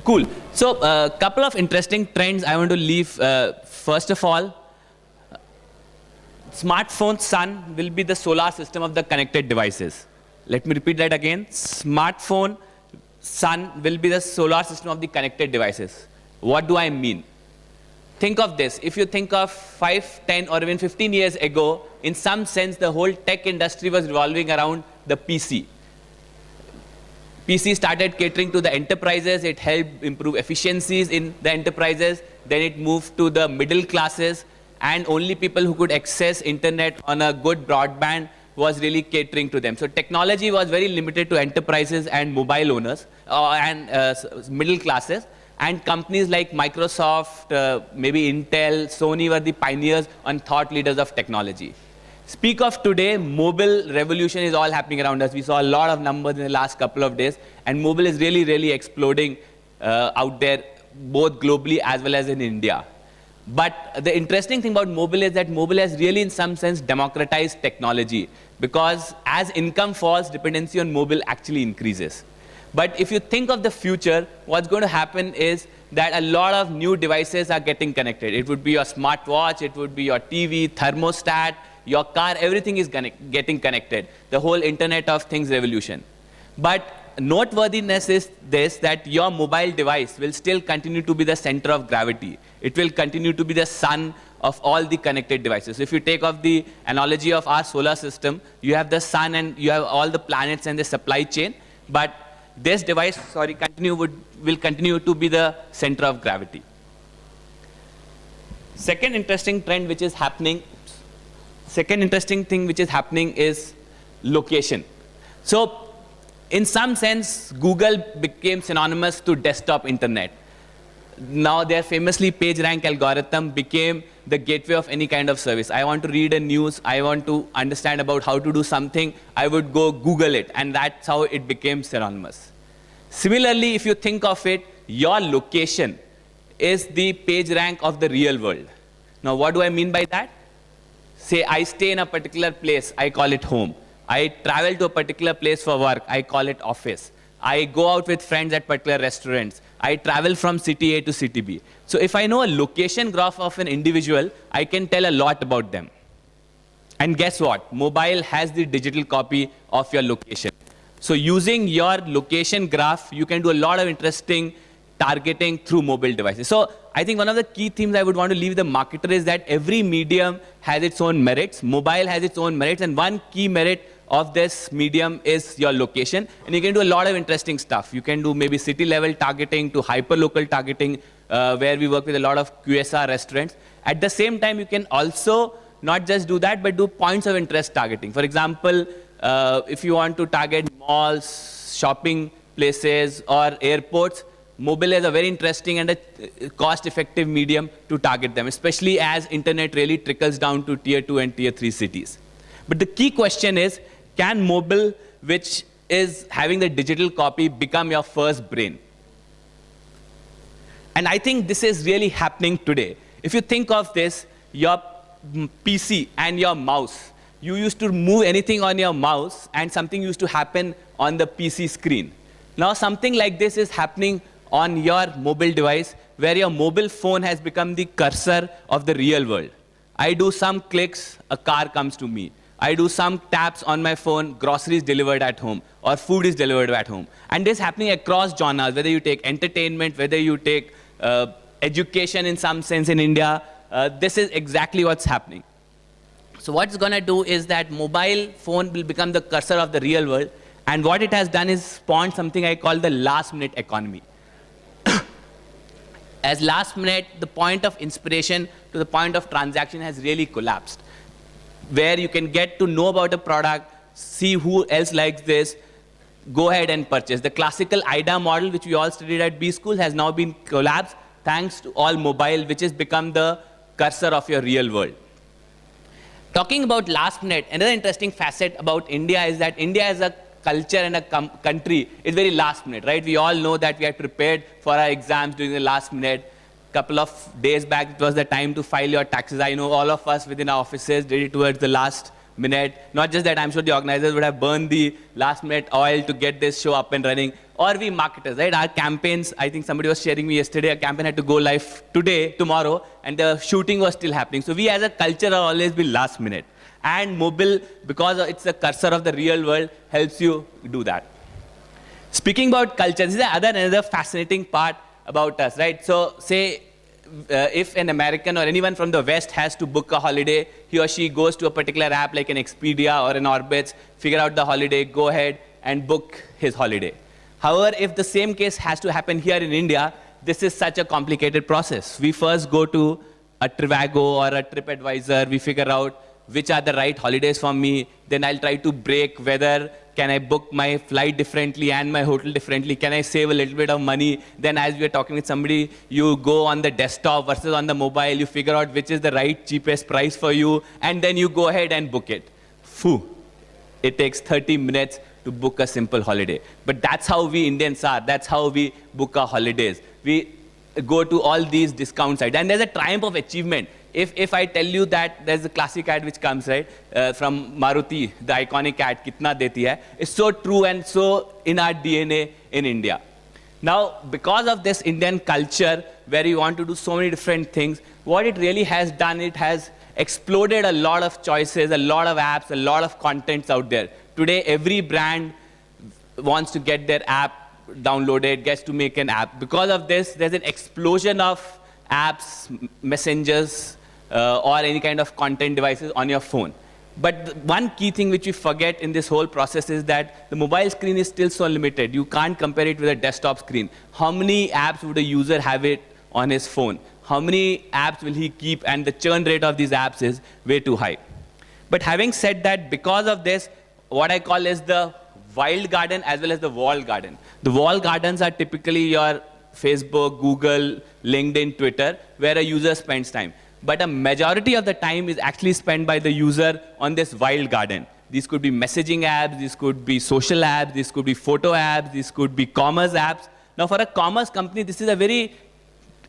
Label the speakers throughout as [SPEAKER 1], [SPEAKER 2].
[SPEAKER 1] Cool. So, a couple of interesting trends I want to leave. First of all, smartphone sun will be the solar system of the connected devices. Let me repeat that again. Smartphone sun will be the solar system of the connected devices. What do I mean? Think of this. If you think of 5, 10, or even 15 years ago, in some sense, the whole tech industry was revolving around the PC. PC started catering to the enterprises. It helped improve efficiencies in the enterprises. Then it moved to the middle classes, and only people who could access internet on a good broadband was really catering to them. So technology was very limited to enterprises and mobile owners and middle classes. And companies like Microsoft, maybe Intel, Sony were the pioneers and thought leaders of technology. Speak of today, mobile revolution is all happening around us. We saw a lot of numbers in the last couple of days, and mobile is really, really exploding out there, both globally as well as in India. But the interesting thing about mobile is that mobile has really, in some sense, democratized technology, because as income falls, dependency on mobile actually increases. But if you think of the future, what's going to happen is that a lot of new devices are getting connected. It would be your smartwatch, it would be your TV, thermostat, your car, everything is getting connected. The whole Internet of Things revolution. But noteworthiness is this, that your mobile device will still continue to be the center of gravity. It will continue to be the sun of all the connected devices. If you take off the analogy of our solar system, you have the sun and you have all the planets and the supply chain. But this device, will continue to be the center of gravity. Second interesting thing which is happening is location. So, in some sense, Google became synonymous to desktop internet. Now their famously PageRank algorithm became the gateway of any kind of service. I want to read a news, I want to understand about how to do something, I would go Google it, and that's how it became synonymous. Similarly, if you think of it, your location is the PageRank of the real world. Now what do I mean by that? Say I stay in a particular place, I call it home. I travel to a particular place for work, I call it office. I go out with friends at particular restaurants. I travel from city A to city B. So if I know a location graph of an individual, I can tell a lot about them. And guess what? Mobile has the digital copy of your location. So using your location graph, you can do a lot of interesting targeting through mobile devices. So I think one of the key themes I would want to leave the marketer is that every medium has its own merits. Mobile has its own merits, and one key merit of this medium is your location. And you can do a lot of interesting stuff. You can do maybe city level targeting to hyper-local targeting, where we work with a lot of QSR restaurants. At the same time, you can also not just do that, but do points of interest targeting. For example, if you want to target malls, shopping places, or airports, mobile is a very interesting and a cost-effective medium to target them, especially as internet really trickles down to tier 2 and tier 3 cities. But the key question is, can mobile, which is having the digital copy, become your first brain? And I think this is really happening today. If you think of this, your PC and your mouse, you used to move anything on your mouse and something used to happen on the PC screen. Now something like this is happening on your mobile device, where your mobile phone has become the cursor of the real world. I do some clicks, a car comes to me. I do some taps on my phone, groceries delivered at home, or food is delivered at home. And this is happening across genres, whether you take entertainment, whether you take education in some sense in India, this is exactly what's happening. So what's going to do is that mobile phone will become the cursor of the real world, and what it has done is spawned something I call the last minute economy. As last minute, the point of inspiration to the point of transaction has really collapsed, where you can get to know about a product, see who else likes this, go ahead and purchase. The classical IDA model, which we all studied at B School, has now been collapsed thanks to all mobile, which has become the cursor of your real world. Talking about last minute, another interesting facet about India is that India is a culture and a country is very last minute, right? We all know that we are prepared for our exams during the last minute. Couple of days back, it was the time to file your taxes. I know all of us within our offices did it towards the last minute. Not just that, I'm sure the organizers would have burned the last minute oil to get this show up and running. Or we marketers, right? Our campaigns, I think somebody was sharing me yesterday, a campaign had to go live tomorrow, and the shooting was still happening. So we as a culture have always been last minute. And mobile, because it's the cursor of the real world, helps you do that. Speaking about culture, this is another fascinating part about us, right? So say, if an American or anyone from the West has to book a holiday, he or she goes to a particular app like an Expedia or an Orbitz, figure out the holiday, go ahead and book his holiday. However, if the same case has to happen here in India, this is such a complicated process. We first go to a Trivago or a TripAdvisor, we figure out which are the right holidays for me, then I'll try to break whether can I book my flight differently and my hotel differently, can I save a little bit of money, then as we are talking with somebody, you go on the desktop versus on the mobile, you figure out which is the right cheapest price for you, and then you go ahead and book it. Phew, it takes 30 minutes to book a simple holiday. But that's how we Indians are, that's how we book our holidays. We go to all these discount sites, and there's a triumph of achievement. If I tell you that there's a classic ad which comes, right, from Maruti, the iconic ad, Kitna Deti Hai, it's so true and so in our DNA in India. Now, because of this Indian culture, where we want to do so many different things, what it really has done, it has exploded a lot of choices, a lot of apps, a lot of contents out there. Today, every brand wants to get their app downloaded, gets to make an app. Because of this, there's an explosion of apps, messengers, or any kind of content devices on your phone. But one key thing which we forget in this whole process is that the mobile screen is still so limited. You can't compare it with a desktop screen. How many apps would a user have it on his phone? How many apps will he keep? And the churn rate of these apps is way too high. But having said that, because of this, what I call is the walled garden as well as the walled garden. The walled gardens are typically your Facebook, Google, LinkedIn, Twitter, where a user spends time. But a majority of the time is actually spent by the user on this walled garden. These could be messaging apps, these could be social apps, these could be photo apps, these could be commerce apps. Now for a commerce company, this is a very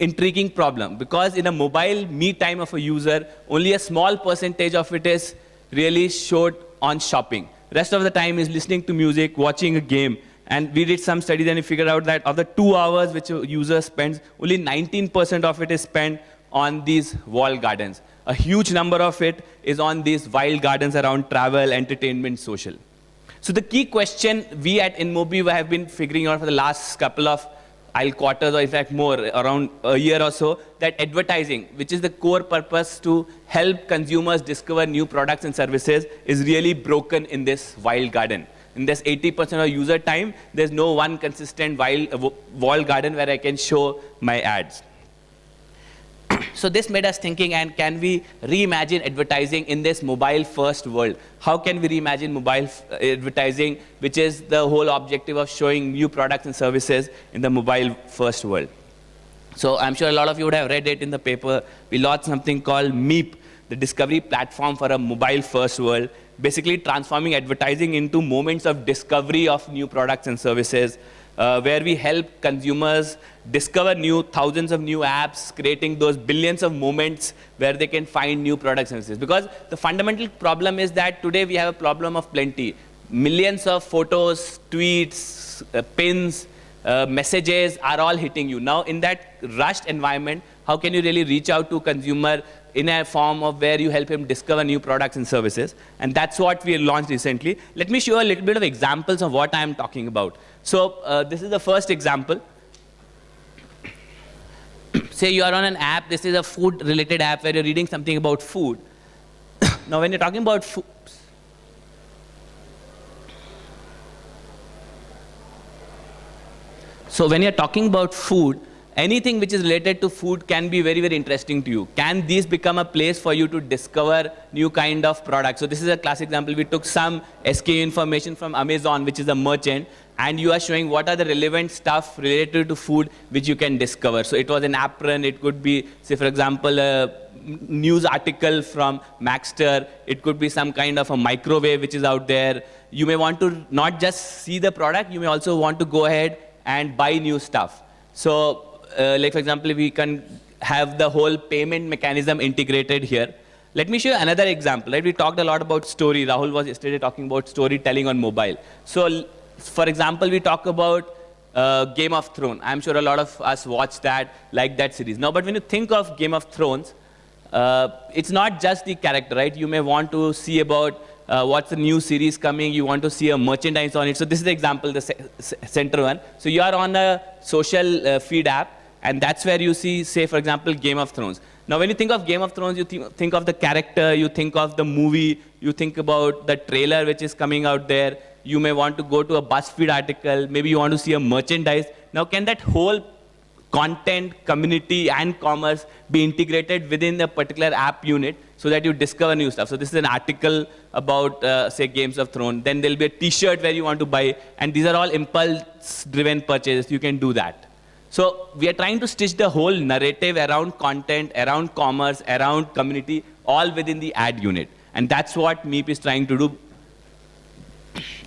[SPEAKER 1] intriguing problem, because in a mobile me time of a user, only a small percentage of it is really showed on shopping. Rest of the time is listening to music, watching a game. And we did some studies and we figured out that of the 2 hours which a user spends, only 19% of it is spent on these walled gardens. A huge number of it is on these walled gardens around travel, entertainment, social. So the key question we at InMobi have been figuring out for the last couple of quarters, or in fact more, around a year or so, that advertising, which is the core purpose to help consumers discover new products and services, is really broken in this walled garden. In this 80% of user time, there's no one consistent walled garden where I can show my ads. So this made us thinking, and can we reimagine advertising in this mobile-first world? How can we reimagine mobile advertising, which is the whole objective of showing new products and services in the mobile-first world? So I'm sure a lot of you would have read it in the paper. We launched something called MEEP, the Discovery Platform for a Mobile-First World, basically transforming advertising into moments of discovery of new products and services, where we help consumers discover thousands of new apps, creating those billions of moments where they can find new products and services. Because the fundamental problem is that today we have a problem of plenty. Millions of photos, tweets, pins, messages are all hitting you. Now in that rushed environment, how can you really reach out to consumer in a form of where you help him discover new products and services? And that's what we launched recently. Let me show a little bit of examples of what I'm talking about. So this is the first example. Say you are on an app. This is a food-related app where you're reading something about food. Now when you're talking about food, so when you're talking about food, anything which is related to food can be very, very interesting to you. Can these become a place for you to discover new kind of products? So this is a classic example. We took some SKU information from Amazon, which is a merchant, and you are showing what are the relevant stuff related to food which you can discover. So it was an apron. It could be, say, for example, a news article from Maxter. It could be some kind of a microwave which is out there. You may want to not just see the product. You may also want to go ahead and buy new stuff. So like for example, we can have the whole payment mechanism integrated here. Let me show you another example. Right? We talked a lot about story. Rahul was yesterday talking about storytelling on mobile. So, for example, we talk about Game of Thrones. I'm sure a lot of us watch that, like that series. Now, but when you think of Game of Thrones, it's not just the character, right? You may want to see about what's the new series coming. You want to see a merchandise on it. So this is the example, the center one. So you are on a social feed app, and that's where you see, say, for example, Game of Thrones. Now, when you think of Game of Thrones, you think of the character, you think of the movie, you think about the trailer which is coming out there. You may want to go to a BuzzFeed article. Maybe you want to see a merchandise. Now, can that whole content, community, and commerce be integrated within a particular app unit so that you discover new stuff? So this is an article about, say, Games of Thrones. Then there'll be a T-shirt where you want to buy, and these are all impulse-driven purchases. You can do that. So we are trying to stitch the whole narrative around content, around commerce, around community, all within the ad unit. And that's what Meep is trying to do.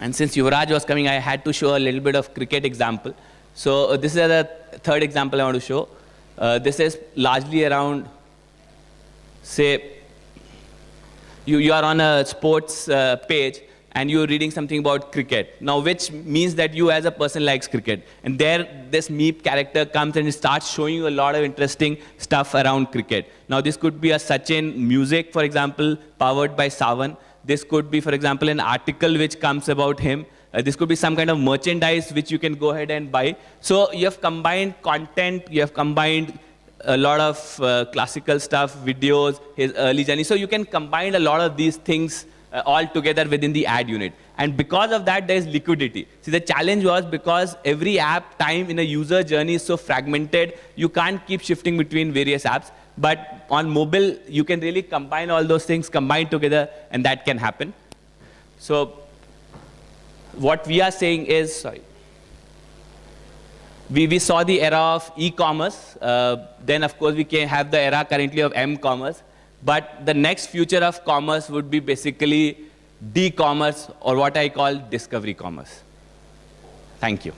[SPEAKER 1] And since Yuvraj was coming, I had to show a little bit of cricket example. So this is the third example I want to show. This is largely around, say, you are on a sports page, and you're reading something about cricket. Now, which means that you as a person likes cricket. And there, this Meep character comes and starts showing you a lot of interesting stuff around cricket. Now, this could be a Sachin music, for example, powered by Savan. This could be, for example, an article which comes about him. This could be some kind of merchandise which you can go ahead and buy. So you have combined content, you have combined a lot of classical stuff, videos, his early journey. So you can combine a lot of these things all together within the ad unit. And because of that, there is liquidity. See, the challenge was because every app time in a user journey is so fragmented, you can't keep shifting between various apps. But on mobile, you can really combine all those things, combine together, and that can happen. So what we are saying is, sorry, we saw the era of e-commerce. Then, of course, we can have the era currently of m-commerce. But the next future of commerce would be basically d-commerce, or what I call discovery commerce. Thank you.